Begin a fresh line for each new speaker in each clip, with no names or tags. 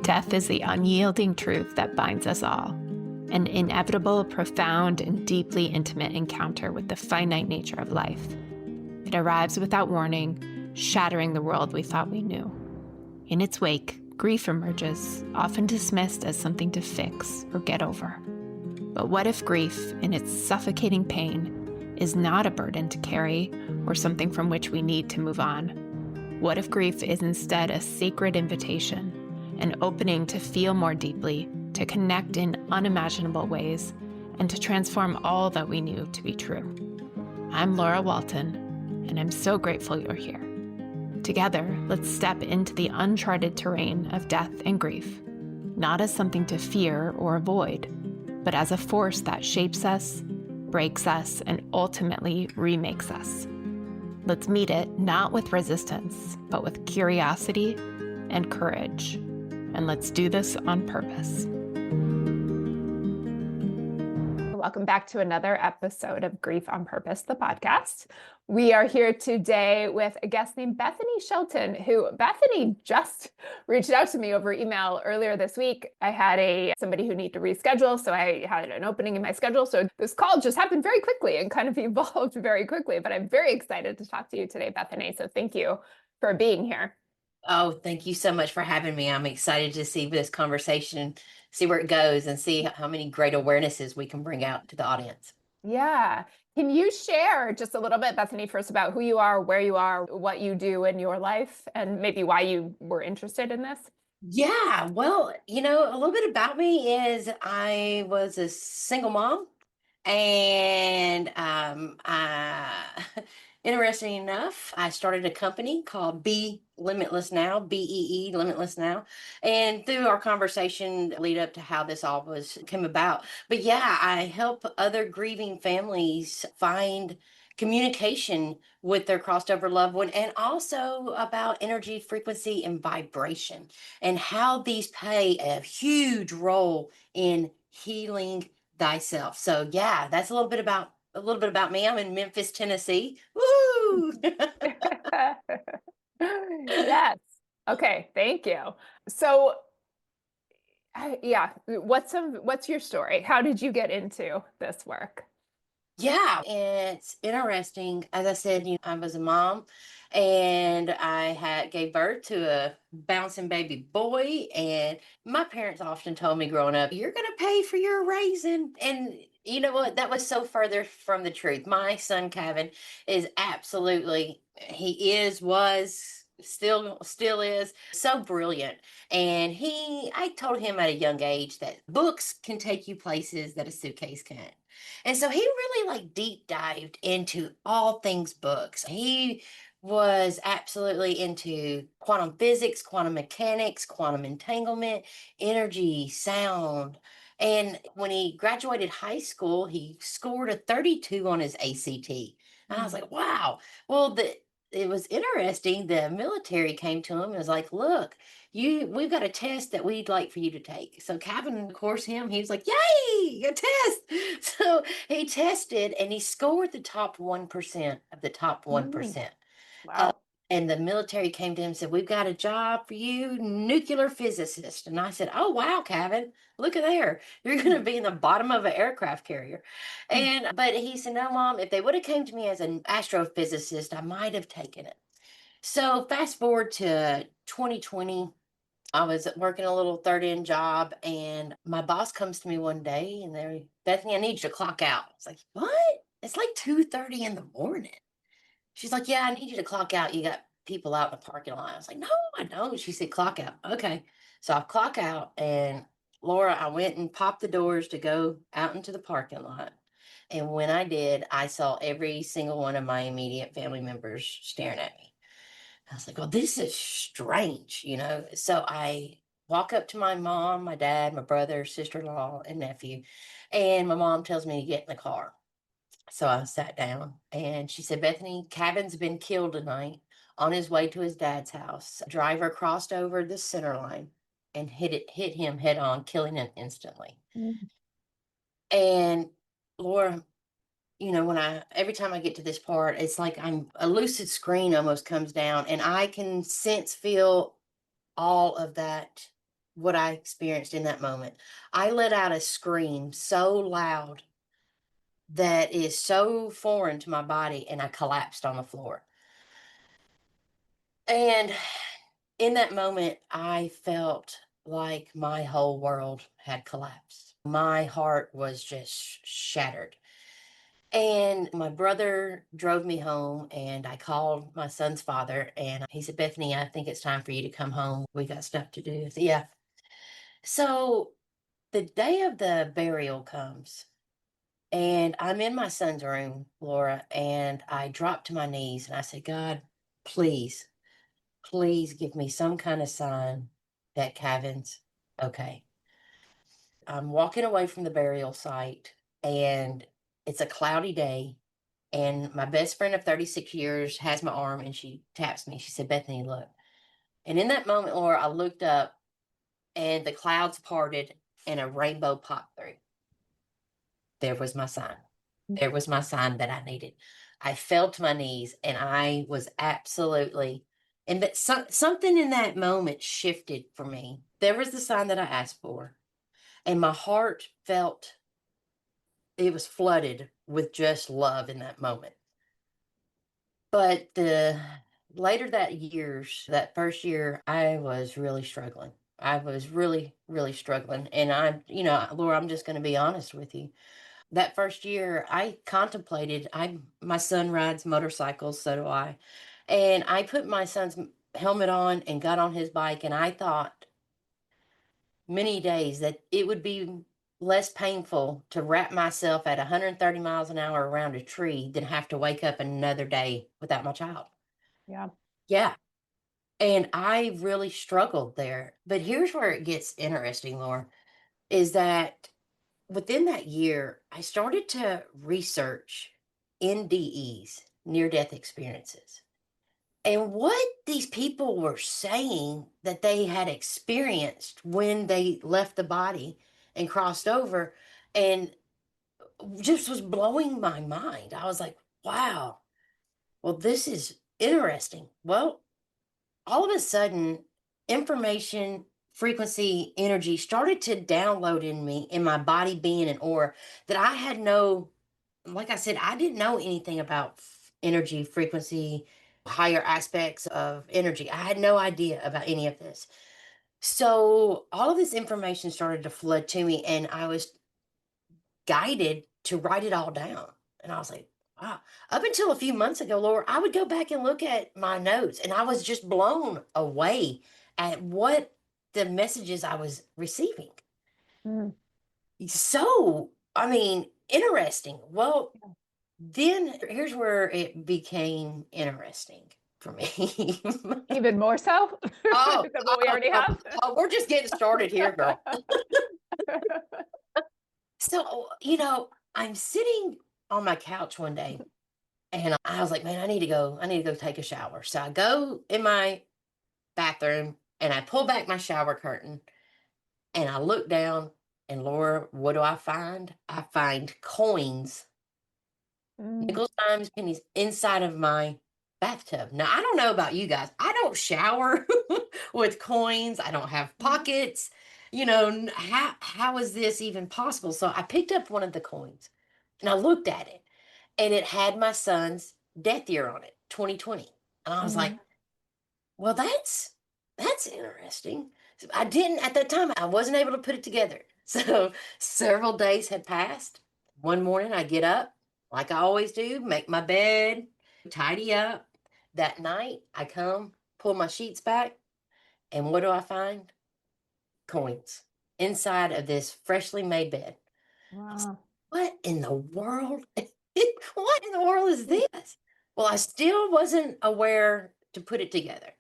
Death is the unyielding truth that binds us all, an inevitable, profound, and deeply intimate encounter with the finite nature of life. It arrives without warning, shattering the world we thought we knew. In its wake, grief emerges, often dismissed as something to fix or get over. But what if grief, in its suffocating pain, is not a burden to carry or something from which we need to move on? What if grief is instead a sacred invitation, an opening to feel more deeply, to connect in unimaginable ways, and to transform all that we knew to be true? I'm Laura Walton, and I'm so grateful you're here. Together, let's step into the uncharted terrain of death and grief, not as something to fear or avoid, but as a force that shapes us, breaks us, and ultimately remakes us. Let's meet it not with resistance, but with curiosity and courage. And let's do this on purpose. Welcome back to another episode of Grief on Purpose, the podcast. We are here today with a guest named Bethany Shelton, who Bethany just reached out to me over email earlier this week. I had somebody who needed to reschedule, so I had an opening in my schedule. So this call just happened very quickly and kind of evolved very quickly, but I'm very excited to talk to you today, Bethany. So thank you for being here.
Oh, thank you so much for having me. I'm excited to see this conversation, see where it goes, and see how many great awarenesses we can bring out to the audience.
Yeah. Can you share just a little bit, Bethany, first about who you are, where you are, what you do in your life, and maybe why you were interested in this?
Yeah, well, a little bit about me is I was a single mom, and interesting enough, I started a company called Bee Limitless Now, BEE Limitless Now. And through our conversation lead up to how this all came about. But yeah, I help other grieving families find communication with their crossed over loved one, and also about energy, frequency, and vibration, and how these play a huge role in healing thyself. So yeah, that's a little bit about me. I'm in Memphis, Tennessee. Woo!
Yes. Okay. Thank you. So, yeah, what's your story? How did you get into this work?
Yeah, it's interesting. As I said, I was a mom, and I had gave birth to a bouncing baby boy. And my parents often told me growing up, "You're going to pay for your raising." And you know what? That was so further from the truth. My son Cavan is was still is so brilliant. And I told him at a young age that books can take you places that a suitcase can't. And so he really like deep dived into all things books. He was absolutely into quantum physics, quantum mechanics, quantum entanglement, energy, sound. And when he graduated high school, he scored a 32 on his ACT. And I was like, wow. Well, it was interesting. The military came to him and was like, look, we've got a test that we'd like for you to take. So Cavan, of course, he was like, yay, a test. So he tested and he scored the top 1% of the top 1%. Uh,
Wow.
and the military came to him and said, we've got a job for you, nuclear physicist. And I said, oh, wow, Cavan, look at there. You're going to be in the bottom of an aircraft carrier. But he said, no, Mom, if they would have came to me as an astrophysicist, I might have taken it. So fast forward to 2020, I was working a little third end job, and my boss comes to me one day and they're, Bethany, I need you to clock out. It's like, what? It's like 2:30 in the morning. She's like, yeah, I need you to clock out. You got people out in the parking lot. I was like, no, I don't. She said, clock out. Okay. So I clock out, and Laura, I went and popped the doors to go out into the parking lot. And when I did, I saw every single one of my immediate family members staring at me. I was like, well, this is strange. So I walk up to my mom, my dad, my brother, sister-in-law, and nephew. And my mom tells me to get in the car. So I sat down, and she said, Bethany, Cavan's been killed tonight on his way to his dad's house. A driver crossed over the center line and hit him head on, killing him instantly.
Mm.
And Laura, every time I get to this part, it's like a lucid screen almost comes down, and I can feel all of that what I experienced in that moment. I let out a scream so loud that is so foreign to my body, and I collapsed on the floor. And in that moment, I felt like my whole world had collapsed. My heart was just shattered. And my brother drove me home, and I called my son's father, and he said, Bethany, I think it's time for you to come home. We got stuff to do. I said, yeah. So the day of the burial comes, and I'm in my son's room, Laura, and I dropped to my knees and I said, God, please, please give me some kind of sign that Cavan's okay. I'm walking away from the burial site, and it's a cloudy day. And my best friend of 36 years has my arm, and she taps me. She said, Bethany, look. And in that moment, Laura, I looked up, and the clouds parted and a rainbow popped through. There was my sign. There was my sign that I needed. I fell to my knees, and I was absolutely, and but something in that moment shifted for me. There was the sign that I asked for, and my heart felt it was flooded with just love in that moment. But the later that first year, I was really struggling. I was really, really struggling. And Laura, I'm just going to be honest with you. That first year, I contemplated, my son rides motorcycles, so do I. And I put my son's helmet on and got on his bike, and I thought many days that it would be less painful to wrap myself at 130 miles an hour around a tree than have to wake up another day without my child.
Yeah.
Yeah. And I really struggled there. But here's where it gets interesting, Laura, is that within that year, I started to research NDEs, near death experiences, and what these people were saying that they had experienced when they left the body and crossed over, and just was blowing my mind. I was like, wow, well, this is interesting. Well, all of a sudden, information, frequency, energy started to download in me, in my body, being an aura that I had no, like I said, I didn't know anything about energy, frequency, higher aspects of energy. I had no idea about any of this. So all of this information started to flood to me, and I was guided to write it all down. And I was like, wow. Up until a few months ago, Laura, I would go back and look at my notes, and I was just blown away at what the messages I was receiving.
Mm.
So, I mean, interesting. Well, then here's where it became interesting for me.
Even more so
oh,
than what we
oh,
already
oh,
have.
we're just getting started here, girl. So, I'm sitting on my couch one day, and I was like, man, I need to go take a shower. So I go in my bathroom, and I pull back my shower curtain, and I look down, and Laura, what do I find? I find coins,
Mm.
nickels, dimes, pennies inside of my bathtub. Now, I don't know about you guys. I don't shower with coins. I don't have pockets. How is this even possible? So I picked up one of the coins, and I looked at it, and it had my son's death year on it, 2020. And I was like,
Mm.
well, that's interesting. So I didn't at that time, I wasn't able to put it together. So several days had passed. One morning I get up like I always do, make my bed, tidy up. That night I come, pull my sheets back, and what do I find? Coins inside of this freshly made bed.
Wow.
What in the world? What in the world is this? Well, I still wasn't aware to put it together.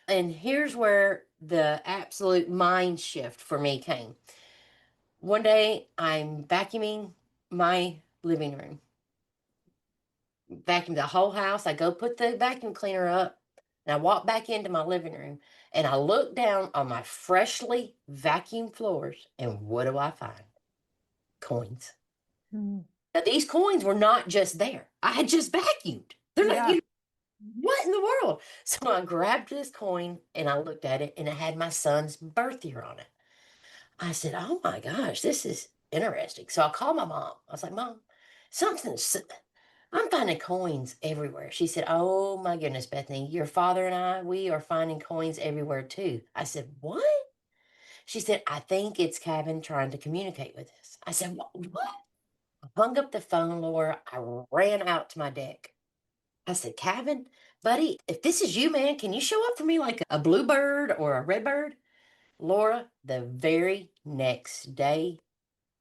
And here's where the absolute mind shift for me came. One day I'm vacuuming my living room, vacuum the whole house. I go put the vacuum cleaner up, and I walk back into my living room, and I look down on my freshly vacuumed floors, and what do I find? Coins.
Mm.
Now, these coins were not just there. I had just vacuumed. They're not,
Yeah.
what in the world? So I grabbed this coin, and I looked at it, and it had my son's birth year on it. I said, "Oh my gosh, this is interesting." So I called my mom. I was like, "Mom, something's I'm finding coins everywhere." She said, "Oh my goodness, Bethany, your father and I, we are finding coins everywhere too." I said, "What?" She said, "I think it's Cavan trying to communicate with us." I said, What?" I hung up the phone, Laura. I ran out to my deck. I said, "Cavan, buddy, if this is you, man, can you show up for me like a bluebird or a redbird?" Laura, the very next day,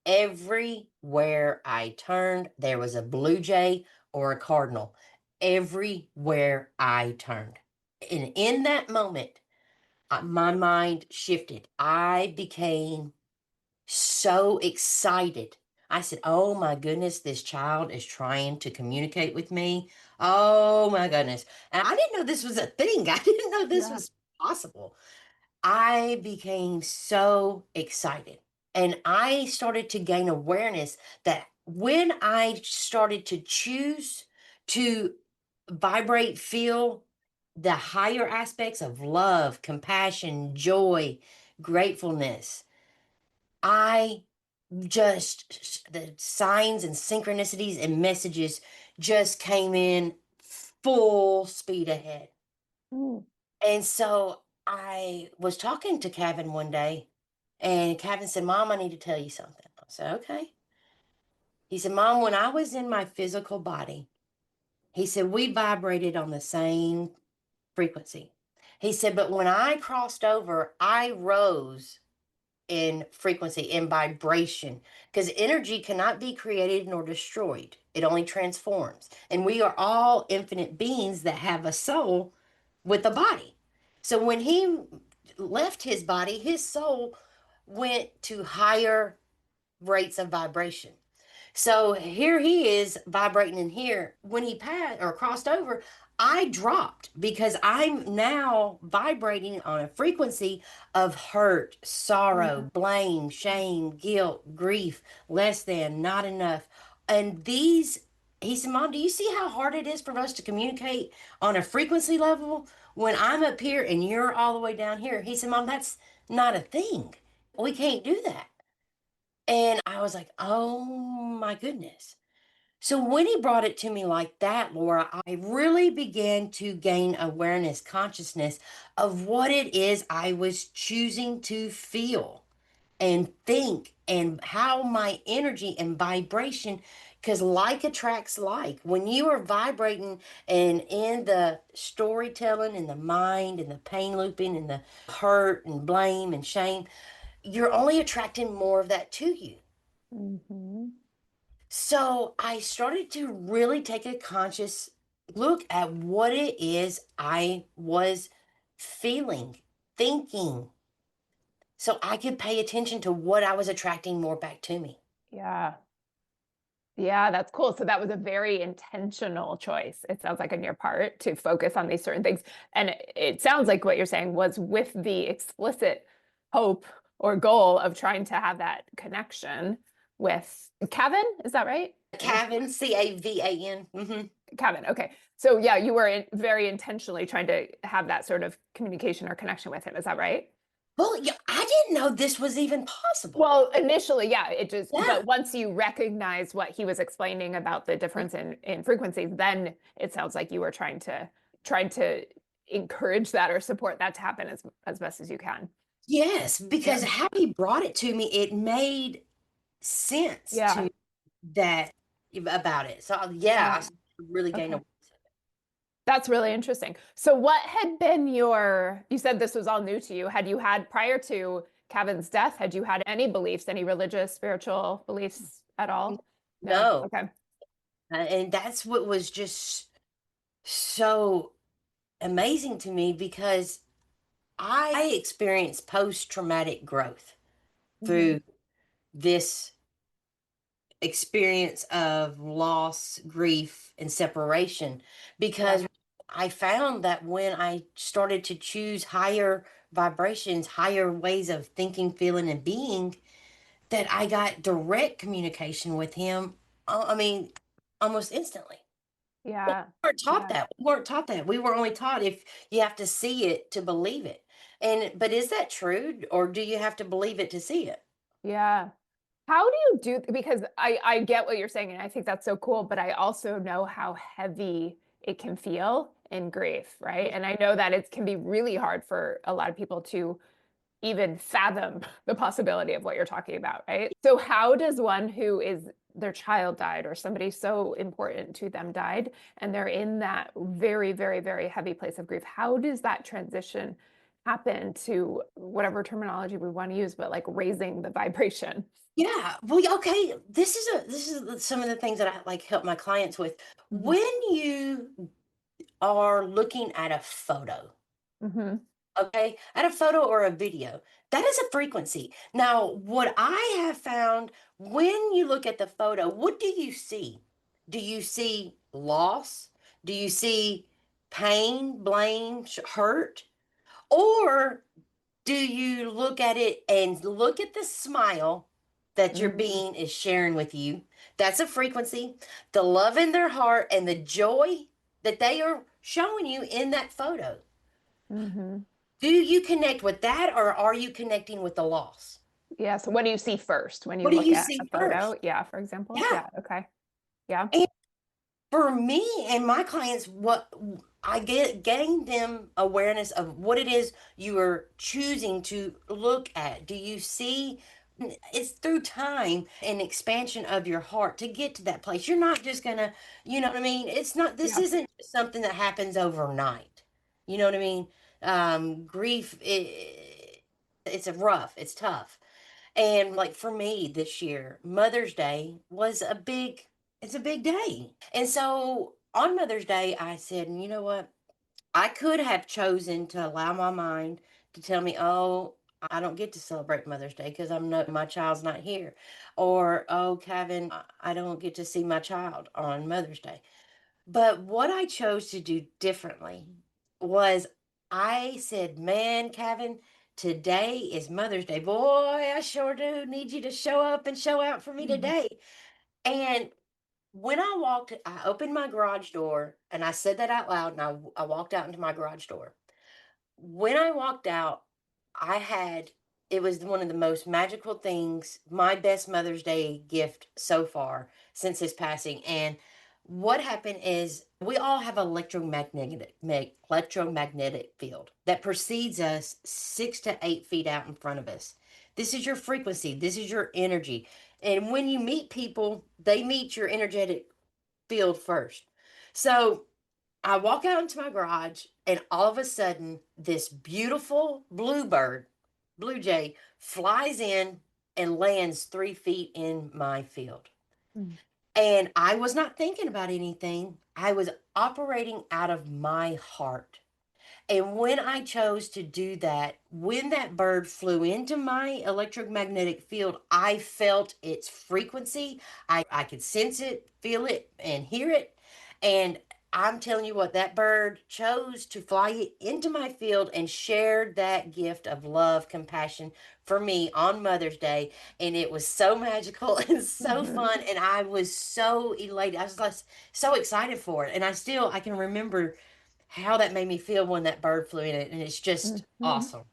everywhere I turned, there was a blue jay or a cardinal. Everywhere I turned. And in that moment, my mind shifted. I became so excited. I said, "Oh my goodness, this child is trying to communicate with me. Oh my goodness." And I didn't know this was a thing. I didn't know this
Yeah.
was possible. I became so excited. And I started to gain awareness that when I started to choose to vibrate, feel the higher aspects of love, compassion, joy, gratefulness, I the signs and synchronicities and messages just came in full speed ahead.
Mm.
And so I was talking to Cavan one day, and Cavan said, "Mom, I need to tell you something." I said, "Okay." He said, "Mom, when I was in my physical body," he said, "we vibrated on the same frequency." He said, "But when I crossed over, I rose in frequency, in vibration, because energy cannot be created nor destroyed. It only transforms. And we are all infinite beings that have a soul with a body. So when he left his body, his soul went to higher rates of vibration. So here he is vibrating in here. When he passed or crossed over, I dropped because I'm now vibrating on a frequency of hurt, sorrow, blame, shame, guilt, grief, less than, not enough. And he said, "Mom, do you see how hard it is for us to communicate on a frequency level when I'm up here and you're all the way down here?" He said, "Mom, that's not a thing. We can't do that." And I was like, "Oh my goodness." So when he brought it to me like that, Laura, I really began to gain awareness, consciousness of what it is I was choosing to feel and think and how my energy and vibration, because like attracts like. When you are vibrating and in the storytelling and the mind and the pain looping and the hurt and blame and shame, you're only attracting more of that to you.
Mhm.
So I started to really take a conscious look at what it is I was feeling, thinking, so I could pay attention to what I was attracting more back to me.
Yeah. Yeah, that's cool. So that was a very intentional choice, it sounds like, on your part to focus on these certain things. And it sounds like what you're saying was with the explicit hope or goal of trying to have that connection with Cavan. Is that right?
Cavan, Cavan.
Cavan. Okay. So yeah, you were very intentionally trying to have that sort of communication or connection with him. Is that right?
Well, yeah, I didn't know this was even possible.
Well, initially, yeah, it just,
Yeah.
but once you recognize what he was explaining about the difference in frequencies, then it sounds like you were trying to encourage that or support that to happen as best as you can.
Yes,
Yeah.
because how he brought it to me, it made sense to
Yeah.
me that about it. So yeah,
Yeah.
I really gained
Okay.
a
That's really interesting. So what had been you said this was all new to you. Had you had prior to Kevin's death, had you had any beliefs, any religious, spiritual beliefs at all? No.
no.
Okay.
And that's what was just so amazing to me because I experienced post traumatic growth
Hmm.
through this experience of loss, grief, and separation.
Yeah.
Because I found that when I started to choose higher vibrations, higher ways of thinking, feeling, and being, that I got direct communication with him. I mean, almost instantly.
Yeah.
Weren't taught
Yeah.
that. We weren't taught that. We were only taught if you have to see it to believe it. And but is that true, or do you have to believe it to see it?
Yeah. How do you do, because I get what you're saying and I think that's so cool, but I also know how heavy it can feel in grief, right? And I know that it can be really hard for a lot of people to even fathom the possibility of what you're talking about, right? So how does one who is their child died or somebody so important to them died and they're in that very, very, very heavy place of grief, how does that transition happen to whatever terminology we want to use, but like raising the vibration?
Yeah. Well, yeah, okay. This is some of the things that I like help my clients with.
Mhm.
When you are looking at a photo,
Mhm.
okay, at a photo or a video, that is a frequency. Now, what I have found when you look at the photo, what do you see? Do you see loss? Do you see pain, blame, hurt? Or do you look at it and look at the smile that your
Mhm.
being is sharing with you? That's a frequency. The love in their heart and the joy that they are showing you in that photo.
Mhm.
Do you connect with that or are you connecting with the loss?
Yeah, so what do you see first when
What
you
do
look
you
at a
see
photo?
first?
Yeah, for example.
Yeah.
Yeah, okay. Yeah.
And for me and my clients, what I get getting them awareness of what it is you are choosing to look at. Do you see it's through time and expansion of your heart to get to that place. You're not just gonna, you know what I mean? It's not, this
Yeah.
isn't something that happens overnight. You know what I mean? Grief, it's a rough, it's tough. And like for me this year, Mother's Day was it's a big day. And so on Mother's Day, I said, you know what? I could have chosen to allow my mind to tell me, oh, I don't get to celebrate Mother's Day because I'm not, my child's not here. Or, oh, Kevin, I don't get to see my child on Mother's Day. But what I chose to do differently was I said, man, Kevin, today is Mother's Day. Boy, I sure do need you to show up and show out for me
Mhm.
today. And when I opened my garage door and I said that out loud and I walked out into my garage door. When I walked out, I had it was one of the most magical things, my best Mother's Day gift so far since his passing. And what happened is we all have electromagnetic field that precedes us 6 to 8 feet out in front of us. This is your frequency, this is your energy. And when you meet people, they meet your energetic field first. So I walk out into my garage, and all of a sudden, this beautiful bluebird, blue jay, flies in and lands 3 feet in my field.
Mm.
And I was not thinking about anything. I was operating out of my heart. And when I chose to do that, when that bird flew into my electromagnetic field, I felt its frequency. I could sense it, feel it, and hear it. And I'm telling you what, that bird chose to fly into my field and shared that gift of love, compassion for me on Mother's Day. And it was so magical and so
Mhm.
fun. And I was so elated. I was like so excited for it. And I can remember how that made me feel when that bird flew in it, and it's just
Mhm.
awesome.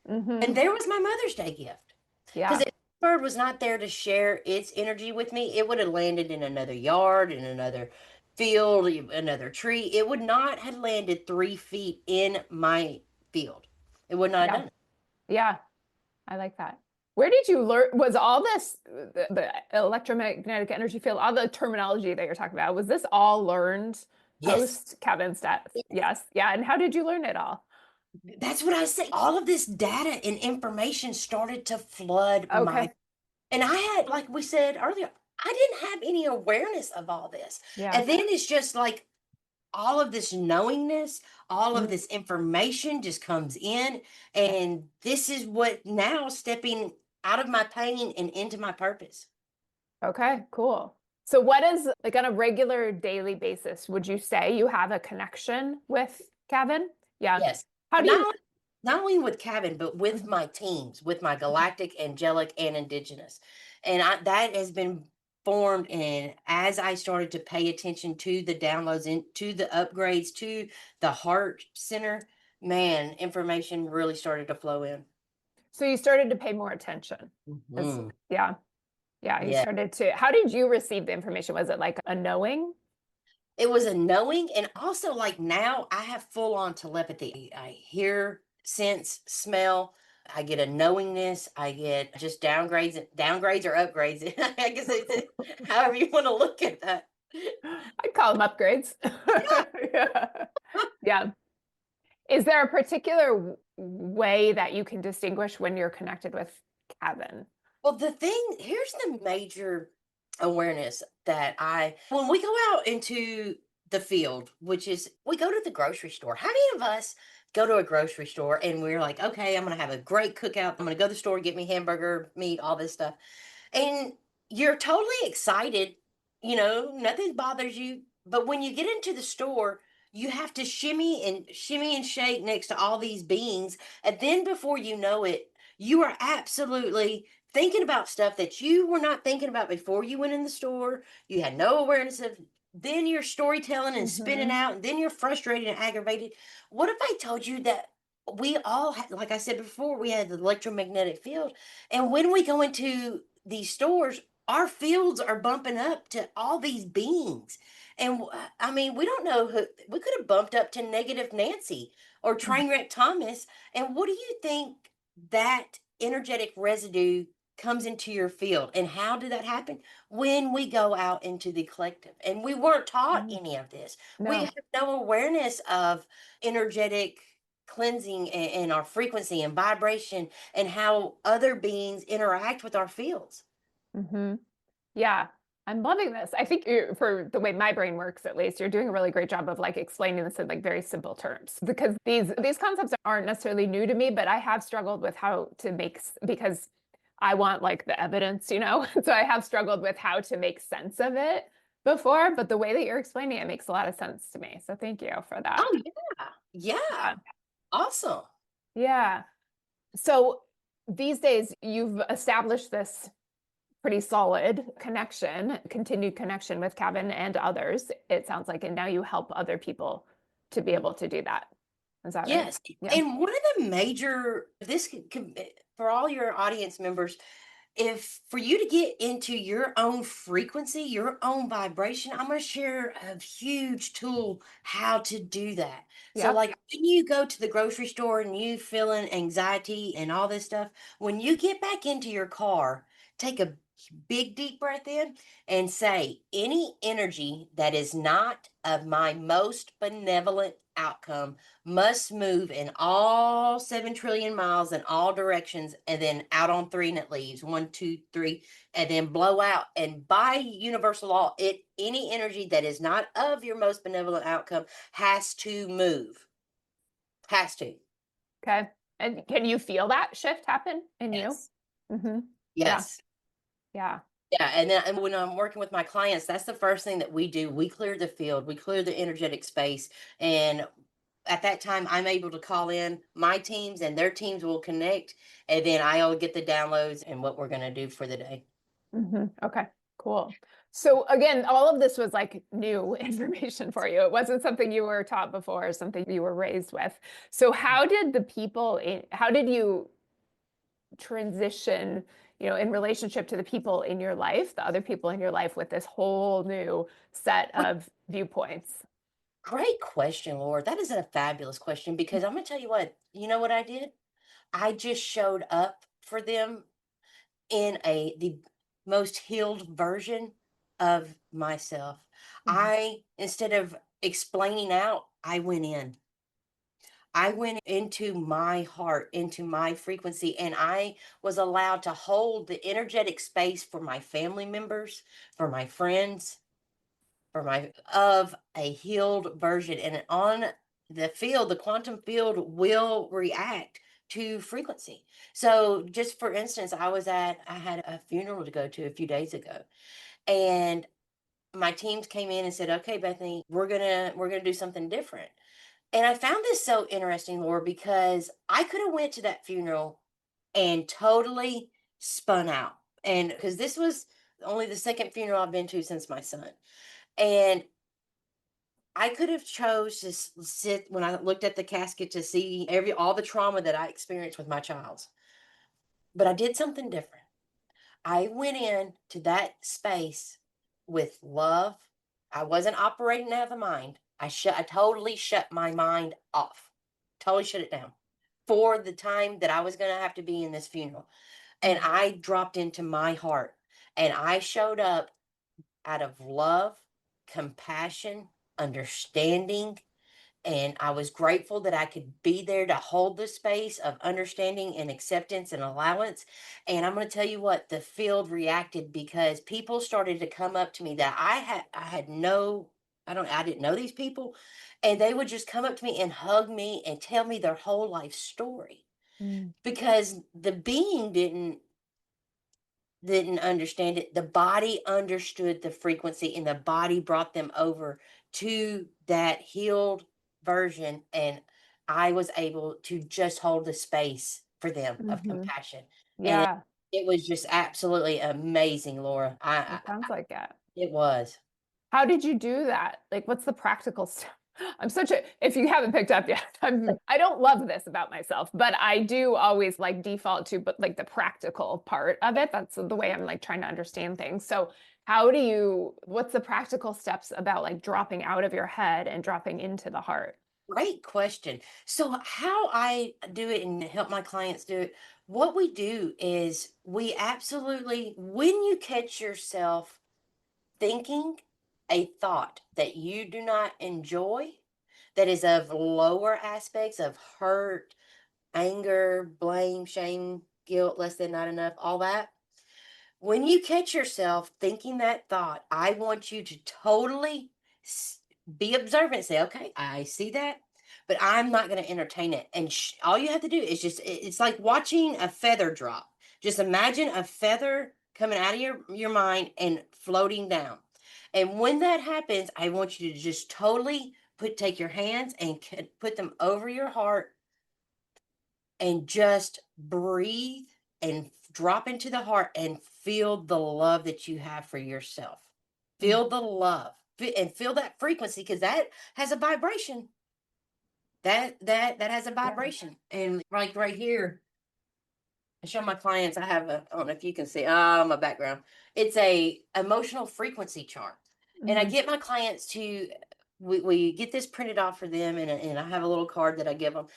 And
Mhm.
there was my Mother's Day gift. Because
Yeah.
if the bird was not there to share its energy with me, it would have landed in another yard, in another field, another tree. It would not have landed 3 feet in my field. It would not have
Yeah.
done it.
Yeah. I like that. Where did you learn? Was all this the electromagnetic energy field, all the terminology that you're talking about, was this all learned
Yes.
post Kevin's death? Yes. Yeah. And how did you learn it all?
That's what I say. All of this data and information started to flood my,
Okay.
and I had, like we said earlier, I didn't have any awareness of all this.
Yeah.
And then it's just like all of this knowingness, all of
Mm.
this information just comes in.
Yeah.
And this is what now stepping out of my pain and into my purpose.
Okay. Cool. So what is like on a regular daily basis, would you say you have a connection with Kevin? Yeah.
Yes.
How
But
do you?
not only with Cabin, but with
Mhm.
my teams, with my
Mhm.
galactic, angelic, and indigenous. And that has been formed in as I started to pay attention to the downloads, into the upgrades, to the heart center, man, information really started to flow in.
So you started to pay more attention. As
Mhm.
yeah. Yeah, you
Yeah.
started to how did you receive the information? Was it like a knowing?
It was a knowing, and also, like, now I have full on telepathy. I hear, sense, smell. I get a knowingness. I get just downgrades or upgrades. I guess it's however you want to look at that.
I'd call them upgrades. Yeah. Yeah. Is there a particular way that you can distinguish when you're connected with Cavan?
Well, here's the major awareness that when we go out into the field, which is we go to the grocery store. How many of us go to a grocery store and we're like, okay, I'm going to have a great cookout. I'm going to go to the store, get me hamburger, meat, all this stuff. And you're totally excited, nothing bothers you. But when you get into the store, you have to shimmy and shake next to all these beings. And then before you know it, you are absolutely thinking about stuff that you were not thinking about before you went in the store. You had no awareness of. Then you're storytelling and spinning
Mhm.
out, and then you're frustrated and aggravated. What if I told you that we all, like I said before, we had the electromagnetic field, and when we go into these stores, our fields are bumping up to all these beings. And I mean, we don't know who we could have bumped up to negative Nancy or Trainwreck Thomas. And what do you think that energetic residue comes into your field? And how did that happen? When we go out into the collective. And we weren't taught
Mhm.
any of this. We
No.
have no awareness of energetic cleansing and our frequency and vibration and how other beings interact with our fields.
Mhm. Yeah. I'm loving this. I think for the way my brain works, at least, you're doing a really great job of like explaining this in like very simple terms because these concepts aren't necessarily new to me, but I have struggled with how to because I want like the evidence, So I have struggled with how to make sense of it before, but the way that you're explaining it makes a lot of sense to me. So thank you for that.
Oh, yeah. Yeah.
Yeah.
Awesome.
Yeah. So these days you've established this pretty solid connection, continued connection with Cavan and others, it sounds like. And now you help other people to be able to do that. Is that right?
Yes.
Yeah.
And one of the major, for all your audience members, if for you to get into your own frequency, your own vibration, I'm going to share a huge tool how to do that. So,
Yep.
like when you go to the grocery store and you feeling anxiety and all this stuff, when you get back into your car, take a big deep breath in and say, any energy that is not of my most benevolent outcome must move in all 7 trillion miles in all directions and then out on three and it leaves 1, 2, 3, and then blow out. And by universal law, any energy that is not of your most benevolent outcome has to move. Has to.
Okay. And can you feel that shift happen in you?
Yes.
Mm-hmm. Yeah.
Yes.
Yeah.
Yeah. And when I'm working with my clients, that's the first thing that we do. We clear the field, we clear the energetic space. And at that time, I'm able to call in my teams and their teams will connect. And then I'll get the downloads and what we're going to do for the day.
Okay. Cool. So again, all of this was like new information for you. It wasn't something you were taught before, or something you were raised with. So how did you transition, in relationship to the people in your life, the other people in your life with this whole new set
What
of viewpoints?
great question, Lord. That is a fabulous question because I'm going to tell you what, you know what I did? I just showed up for them in the most healed version of myself.
Mhm.
Instead of explaining out, I went into my heart, into my frequency, and I was allowed to hold the energetic space for my family members, for my friends, for my of a healed version. And on the field, the quantum field will react to frequency. So just for instance, I had a funeral to go to a few days ago. And my teams came in and said, okay, Bethany, we're gonna do something different. And I found this so interesting, Laura, because I could have went to that funeral and totally spun out. And because this was only the second funeral I've been to since my son. And I could have chose to sit when I looked at the casket to see all the trauma that I experienced with my child. But I did something different. I went in to that space with love. I wasn't operating out of the mind. I totally shut my mind off. Totally shut it down for the time that I was going to have to be in this funeral. And
Mm.
I dropped into my heart and I showed up out of love, compassion, understanding, and I was grateful that I could be there to hold the space of understanding and acceptance and allowance. And I'm going to tell you what, the field reacted because people started to come up to me that I had no I didn't know these people, and they would just come up to me and hug me and tell me their whole life story
Mm.
because the being didn't understand it. The body understood the frequency and the body brought them over to that healed version. And I was able to just hold the space for them of
Mhm.
compassion. And
Yeah,
it was just absolutely amazing, Laura.
it sounds like it.
It was.
How did you do that? Like, what's the practical stuff? I'm such a, if you haven't picked up yet, I don't love this about myself, but I do always like default to, but like the practical part of it. That's the way I'm like trying to understand things. So what's the practical steps about like dropping out of your head and dropping into the heart?
Great question. So, how I do it and help my clients do it, what we do is we absolutely, when you catch yourself thinking a thought that you do not enjoy, that is of lower aspects of hurt, anger, blame, shame, guilt, less than, not enough, all that. When you catch yourself thinking that thought, I want you to totally s- be observant. Say, okay, I see that, but I'm not going to entertain it. And all you have to do is just, it's like watching a feather drop. Just imagine a feather coming out of your mind and floating down. And when that happens, I want you to just totally take your hands and put them over your heart and just breathe and drop into the heart and feel the love that you have for yourself.
Mm.
Feel the love and feel that frequency because that has a vibration. That has a
Yeah.
vibration. And like right here, I show my clients, I don't know if you can see, my background. It's a emotional frequency chart. And I
Hmm.
get my clients to, we get this printed off for them and I have a little card that I give them.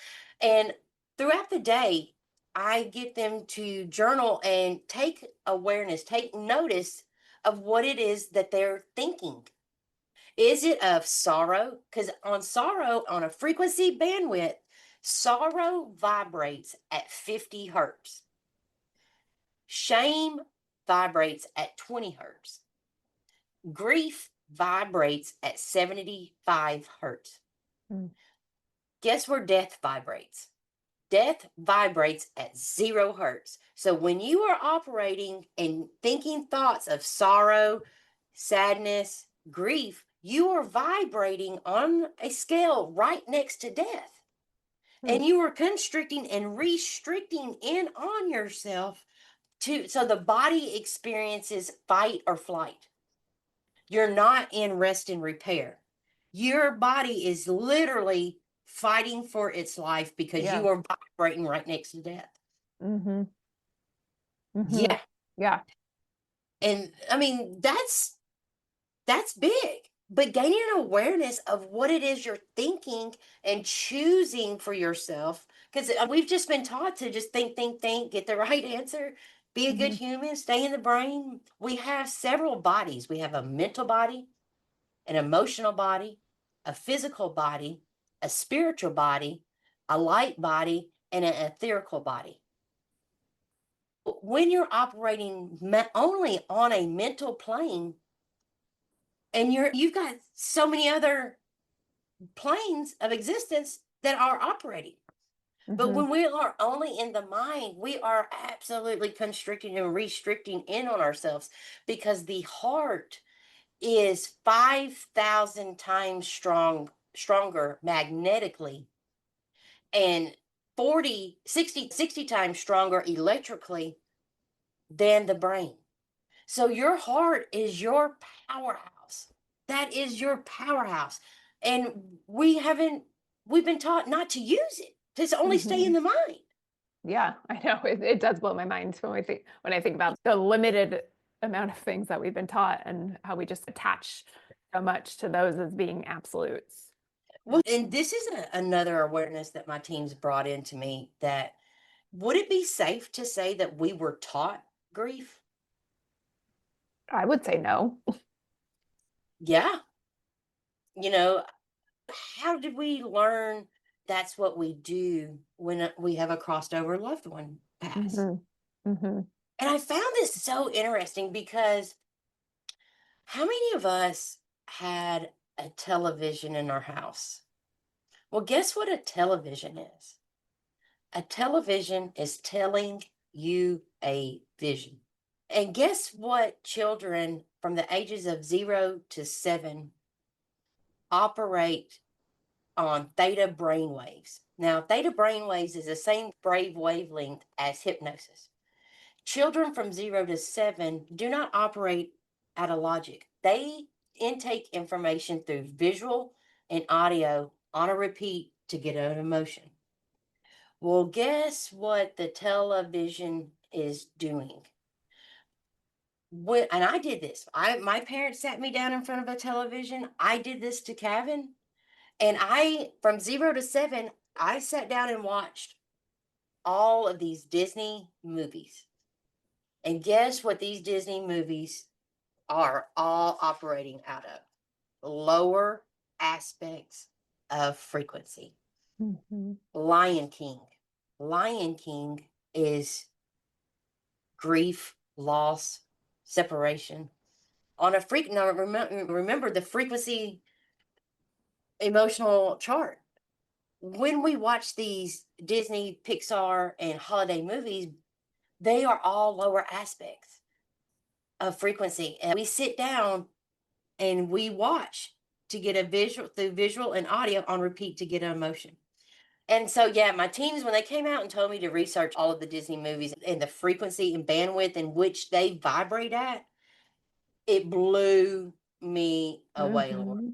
And throughout the day, I get them to journal and take awareness, take notice of what it is that they're thinking. Is it of sorrow? Because on sorrow, on a frequency bandwidth, sorrow vibrates at 50 hertz. Shame vibrates at 20 hertz. Grief vibrates at 75 hertz.
Mm.
Guess where death vibrates? Death vibrates at 0 hertz. So when you are operating and thinking thoughts of sorrow, sadness, grief, you are vibrating on a scale right next to death.
Mm.
And you are constricting and restricting in on yourself so the body experiences fight or flight. You're not in rest and repair. Your body is literally fighting for its life because
Yeah.
you are vibrating right next to death.
Hmm. Hmm.
Yeah.
Yeah.
And I mean, that's big. But gaining an awareness of what it is you're thinking and choosing for yourself, because we've just been taught to just think, get the right answer, be a good
Hmm.
human, stay in the brain. We have several bodies. We have a mental body, an emotional body, a physical body, a spiritual body, a light body, and an etherical body. When you're operating only on a mental plane, and you've got so many other planes of existence that are operating. But
Hmm.
when we are only in the mind, we are absolutely constricting and restricting in on ourselves because the heart is 5,000 times stronger magnetically and 60 times stronger electrically than the brain. So your heart is your powerhouse. That is your powerhouse. And we've been taught not to use it, to only stay
Hmm.
in the mind.
Yeah, I know. It does blow my mind when I think about the limited amount of things that we've been taught and how we just attach so much to those as being absolutes.
Well, and this is another awareness that my teams brought into me, that would it be safe to say that we were taught grief?
I would say no.
Yeah. You know, how did we learn that's what we do when we have a crossed over loved one pass?
Hmm. Hmm.
And I found this so interesting because how many of us had a television in our house? Well, guess what a television is? A television is telling you a vision. And guess what children from the ages of 0 to 7 operate on theta brainwaves? Now, theta brainwaves is the same brave wavelength as hypnosis. Children from 0 to 7 do not operate out of logic. They intake information through visual and audio on a repeat to get an emotion. Well, guess what the television is doing? And I did this. My parents sat me down in front of a television. I did this to Cavan, and I from 0 to 7, I sat down and watched all of these Disney movies. And guess what these Disney movies are all operating out of? Lower aspects of frequency.
Hmm.
Lion King. Lion King is grief, loss, separation. On a now remember the frequency emotional chart. When we watch these Disney, Pixar, and holiday movies, they are all lower aspects of frequency. And we sit down and we watch to get a visual through visual and audio on repeat to get an emotion. And so, yeah, my teams, when they came out and told me to research all of the Disney movies and the frequency and bandwidth in which they vibrate at, it blew me away, Laura.
Hmm.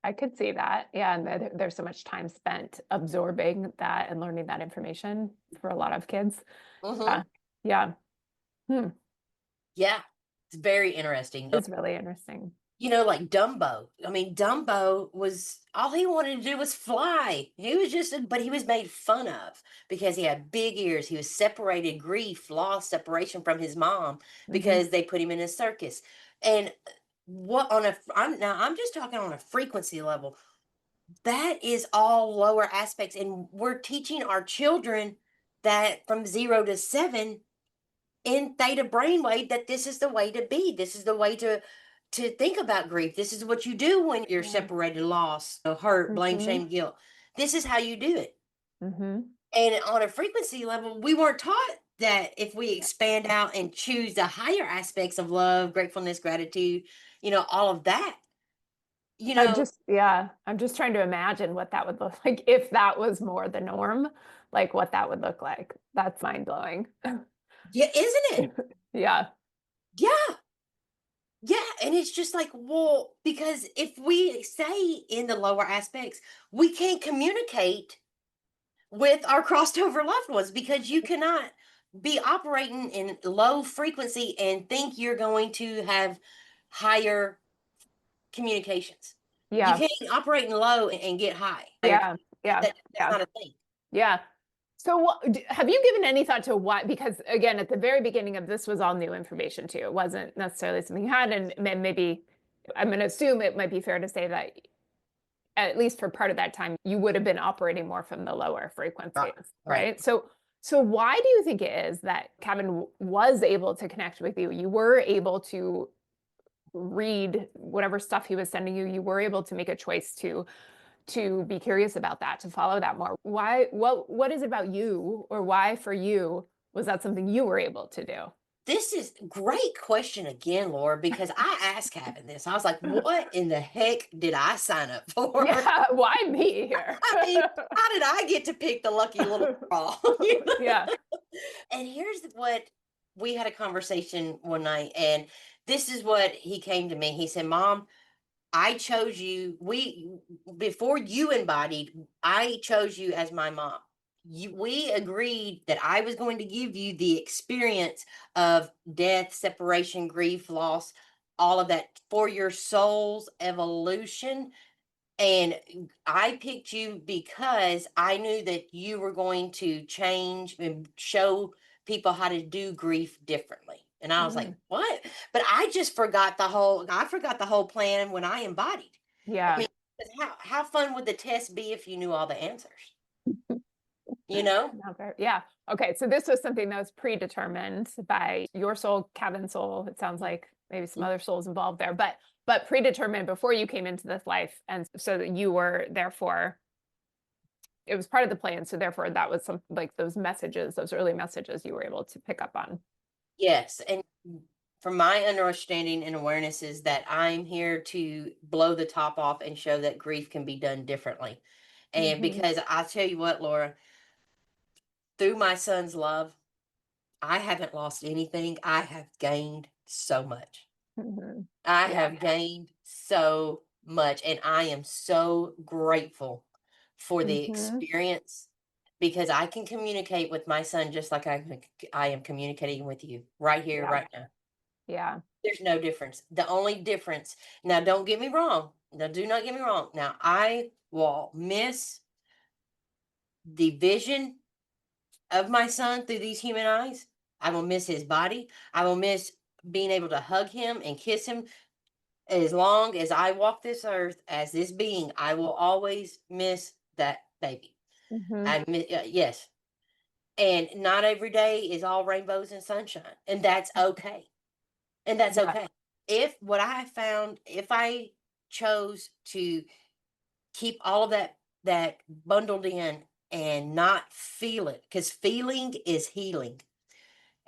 I could see that. Yeah, and there's so much time spent absorbing that and learning that information for a lot of kids.
Hmm.
Yeah. Yeah. Hmm.
Yeah, it's very interesting.
It's really interesting.
Like Dumbo. I mean, Dumbo was all he wanted to do was fly. He was but he was made fun of because he had big ears. He was separated, grief, loss, separation from his mom
Hmm.
because they put him in a circus. And what on a, I'm just talking on a frequency level. That is all lower aspects. And we're teaching our children that from 0 to 7 in theta brainwave that this is the way to be. This is the way to think about grief. This is what you do when you're
Yeah.
separated, lost, hurt, blame,
Hmm.
shame, guilt. This is how you do it.
Hmm.
And on a frequency level, we weren't taught that if we expand out and choose the higher aspects of love, gratefulness, gratitude, all of that, you know,
I'm just trying to imagine what that would look like if that was more the norm, like what that would look like. That's mind blowing.
yeah, isn't it?
Yeah.
Yeah. Yeah, and it's just like, well, because if we stay in the lower aspects, we can't communicate with our crossed over loved ones because you cannot be operating in low frequency and think you're going to have higher communications. You
Yeah.
can't operate in low and get high.
Yeah. Yeah.
That's
Yeah.
not a thing.
Yeah. So have you given any thought to why? Because again, at the very beginning of this was all new information to you. It wasn't necessarily something you had, and maybe I'm going to assume it might be fair to say that at least for part of that time, you would have been operating more from the lower
Right.
frequencies,
Right.
right? So why do you think it is that Cavan was able to connect with you? You were able to read whatever stuff he was sending you. You were able to make a choice to be curious about that, to follow that more. Why, what is it about you, or why for you was that something you were able to do?
This is great question again, Laura, because I asked Kevin this. I was like, what in the heck did I sign up for?
Yeah, why me here?
I mean, how did I get to pick the lucky little draw?
Yeah.
And here's what we had a conversation one night, and this is what he came to me. He said, Mom, I chose you. Before you embodied, I chose you as my mom. we agreed that I was going to give you the experience of death, separation, grief, loss, all of that for your soul's evolution. And I picked you because I knew that you were going to change and show people how to do grief differently. And I was like,
Mm,
what? But I forgot the whole plan when I embodied. I
yeah.
mean, 'cause how fun would the test be if you knew all the answers? You know?
Not very, yeah. Okay, so this was something that was predetermined by your soul, Cavan's soul. It sounds like maybe some other souls involved there, but predetermined before you came into this life, and so that you were therefore it was part of the plan. So therefore, that was some like those messages, those early messages you were able to pick up on.
Yes. And from my understanding and awareness is that I'm here to blow the top off and show that grief can be done differently. And
Mm-hmm.
because I tell you what, Laura, through my son's love, I haven't lost anything. I have gained so much.
Mm-hmm.
I
Yeah.
have gained so much. And I am so grateful for the
Mm-hmm.
experience because I can communicate with my son just like I am communicating with you right here,
Yeah.
right now.
Yeah.
There's no difference. The only difference, now don't get me wrong. Now, do not get me wrong. Now, I will miss the vision of my son through these human eyes. I will miss his body. I will miss being able to hug him and kiss him. As long as I walk this earth as this being, I will always miss that baby.
Mm-hmm.
Yes. And not every day is all rainbows and sunshine. And that's okay. And that's
Yeah.
okay. If what I found, if I chose to keep all of that bundled in and not feel it, because feeling is healing,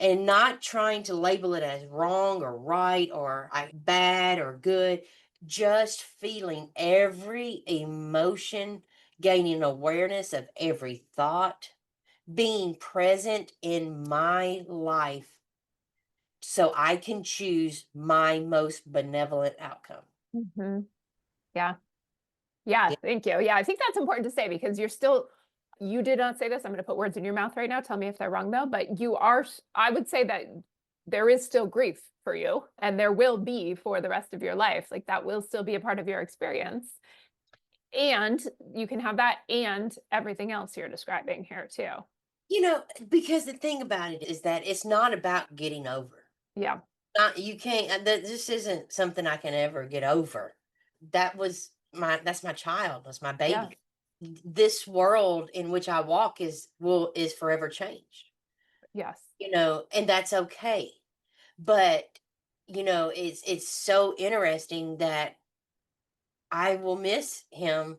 and not trying to label it as wrong or right or bad or good, just feeling every emotion, gaining awareness of every thought, being present in my life so I can choose my most benevolent outcome.
Mm-hmm. Yeah. Yeah,
Yeah.
thank you. Yeah, I think that's important to say because you're still, you did not say this. I'm going to put words in your mouth right now. Tell me if they're wrong though, but you are, I would say that there is still grief for you and there will be for the rest of your life. Like that will still be a part of your experience. And you can have that and everything else you're describing here too.
You know, because the thing about it is that it's not about getting over.
Yeah.
Not you can't. This isn't something I can ever get over. That's my child. That's my
Yeah.
baby. This world in which I walk is forever changed.
Yes.
You know, and that's okay. But it's so interesting that I will miss him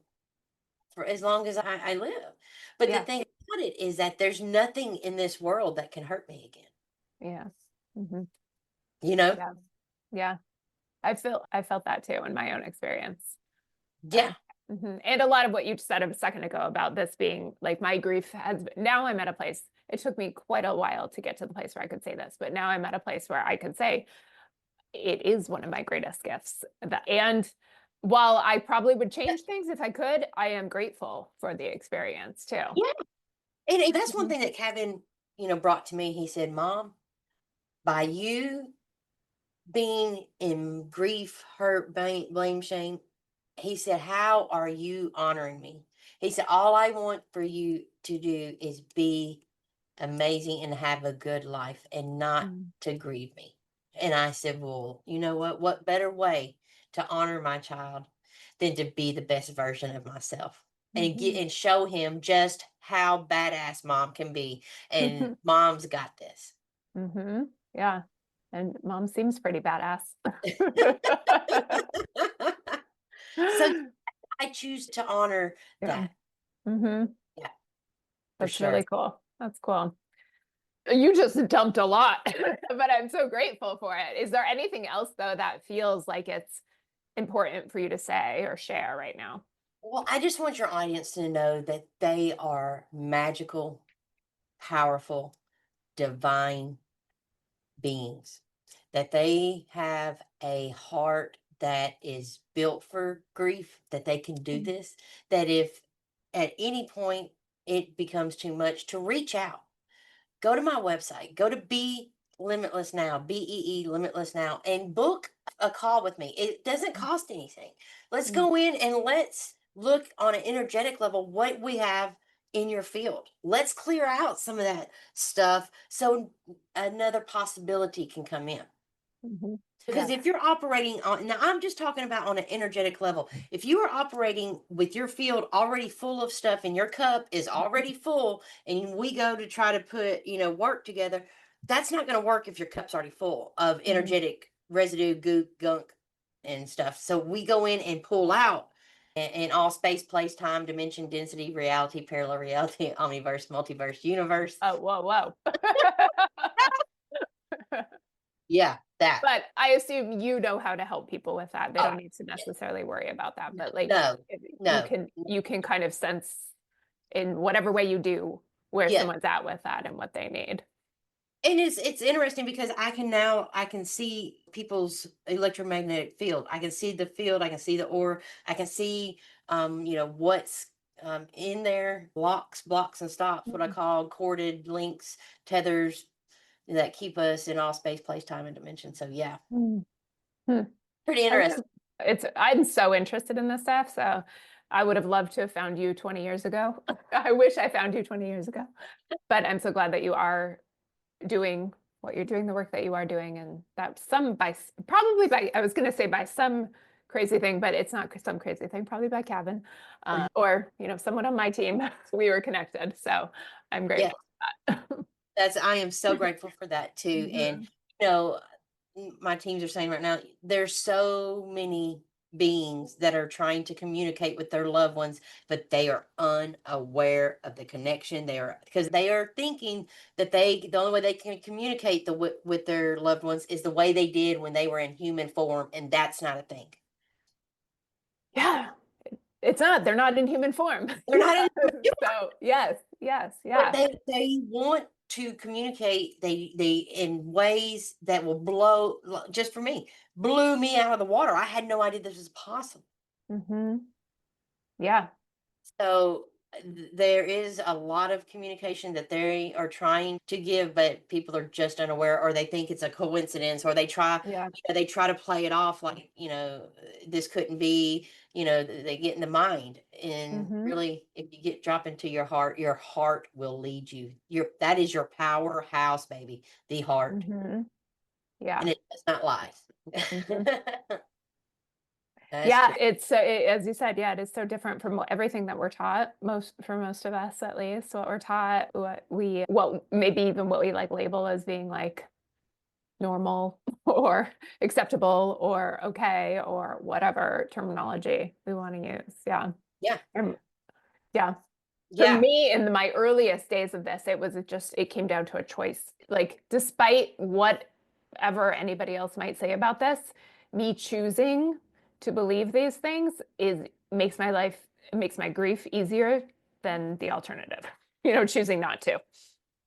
for as long as I live. But the
Yeah.
thing about it is that there's nothing in this world that can hurt me again.
Yeah. Hmm.
You know?
Yeah. Yeah. I felt that too in my own experience.
Yeah.
And a lot of what you said a second ago about this being like my grief has now I'm at a place. It took me quite a while to get to the place where I could say this, but now I'm at a place where I could say it is one of my greatest gifts. And while I probably would change things if I could, I am grateful for the experience too.
Yeah. And that's one
Mhm.
thing that Kevin, brought to me. He said, Mom, by you being in grief, hurt, blame, shame, he said, how are you honoring me? He said, all I want for you to do is be amazing and have a good life and not
Mm.
to grieve me. And I said, well, you know what? What better way to honor my child than to be the best version of myself and get
Mhm.
and show him just how badass mom can be. And mom's got this.
Hmm. Yeah. And mom seems pretty badass.
So I choose to honor
Yeah.
that.
Hmm.
Yeah, for
That's
sure.
really cool. That's cool. You just dumped a lot, but I'm so grateful for it. Is there anything else though that feels like it's important for you to say or share right now?
Well, I just want your audience to know that they are magical, powerful, divine beings, that they have a heart that is built for grief, that they can do
Mm.
this, that if at any point it becomes too much, to reach out. Go to my website, go to Bee Limitless Now, BEE Limitless Now, and book a call with me. It doesn't cost anything. Let's
Mm.
go in and let's look on an energetic level what we have in your field. Let's clear out some of that stuff so another possibility can come in.
Mhm.
Because
Yeah.
if you're operating on, now I'm just talking about on an energetic level. If you are operating with your field already full of stuff and your cup is already full, and we go to try to put, work together, that's not going to work if your cup's already full of
Mhm.
energetic residue, goop, gunk, and stuff. So we go in and pull out in all space, place, time, dimension, density, reality, parallel reality, omniverse, multiverse, universe.
Oh, whoa, whoa.
Yeah, that.
But I assume you know how to help people with that. They
Oh,
don't need to necessarily worry about that. But like
no,
you
no.
can kind of sense in whatever way you do where
Yeah.
someone's at with that and what they need.
And it's interesting because I can see people's electromagnetic field. I can see the field, I can see the aura, I can see what's in there, blocks and stops, what I
Mhm.
call corded links, tethers that keep us in all space, place, time, and dimension. So yeah,
Mm. Hmm.
pretty
I'm
interesting.
I'm so interested in this stuff. So I would have loved to have found you 20 years ago. I wish I found you 20 years ago. But I'm so glad that you are doing what you're doing, the work that you are doing, and that probably by, I was going to say by some crazy thing, but it's not some crazy thing, probably by Cavan, or someone on my team. We were connected, so I'm
Yeah,
grateful for that.
I am so grateful for that too. And
Mhm.
you know, my teams are saying right now, there's so many beings that are trying to communicate with their loved ones, but they are unaware of the connection. They are, because they are thinking that the only way they can communicate with their loved ones is the way they did when they were in human form, and that's not a thing.
Yeah, it's not. They're not in human form.
They're not in.
So yes, yes,
But
yeah.
they want to communicate, they in ways that will blow, just for me, blew me out of the water. I had no idea this was possible.
Hmm. Yeah,
So there is a lot of communication that they are trying to give, but people are just unaware, or they think it's a coincidence, or
yeah.
they try to play it off like, this couldn't be, they get in the mind. And
Hmm.
really, if you drop into your heart will lead you. That is your powerhouse, baby, the heart.
Hmm. Yeah.
And it does not lie.
Hmm.
That's
Yeah,
true.
as you said, yeah, it is so different from everything that we're taught, for most of us at least, what we're taught, maybe even what we like label as being like normal or acceptable or okay or whatever terminology we want to use. Yeah.
Yeah.
Um, yeah. For
Yeah.
me, in my earliest days of this, it came down to a choice. Like, despite whatever anybody else might say about this, me choosing to believe these things makes my life, it makes my grief easier than the alternative, choosing not to.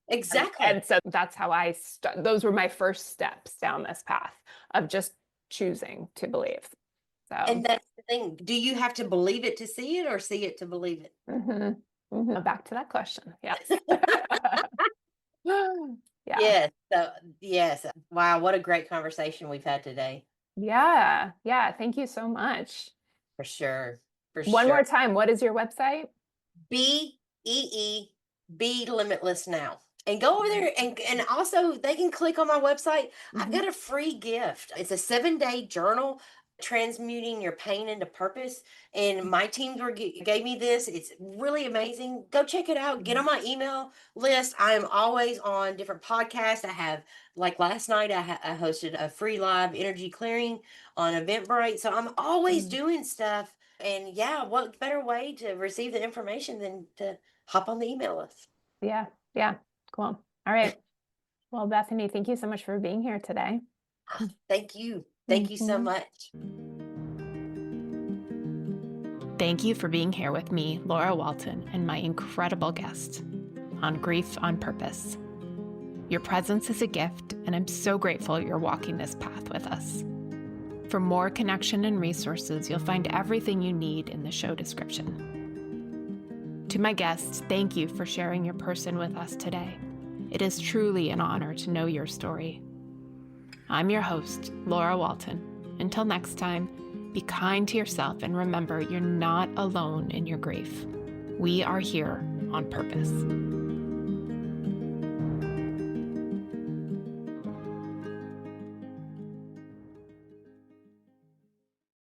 Exactly.
And so that's how those were my first steps down this path of just choosing to believe. So,
And that's the thing. Do you have to believe it to see it, or see it to believe it?
mhm, back to that question. Yes. Yeah.
Yes. So, yes. Wow. What a great conversation we've had today.
Yeah. Yeah. Thank you so much.
For sure. For
One
sure.
more time, what is your website?
BEE, Be Limitless Now. And go over there, and also they can click on my website. I've
Mhm.
got a free gift. It's a 7-day journal, transmuting your pain into purpose. And my teams gave me this. It's really amazing. Go check it out. Get on my email list. I am always on different podcasts. I have, like last night, I hosted a free live energy clearing on Eventbrite. So I'm always
Mm.
doing stuff. And yeah, what better way to receive the information than to hop on the email list?
Yeah. Yeah. Cool. All right. Well, Bethany, thank you so much for being here today.
Thank you. Thank you so
Mhm.
much.
Thank you for being here with me, Laura Walton, and my incredible guest on Grief on Purpose. Your presence is a gift, and I'm so grateful you're walking this path with us. For more connection and resources, you'll find everything you need in the show description. To my guests, thank you for sharing your person with us today. It is truly an honor to know your story. I'm your host, Laura Walton. Until next time, be kind to yourself and remember you're not alone in your grief. We are here on purpose.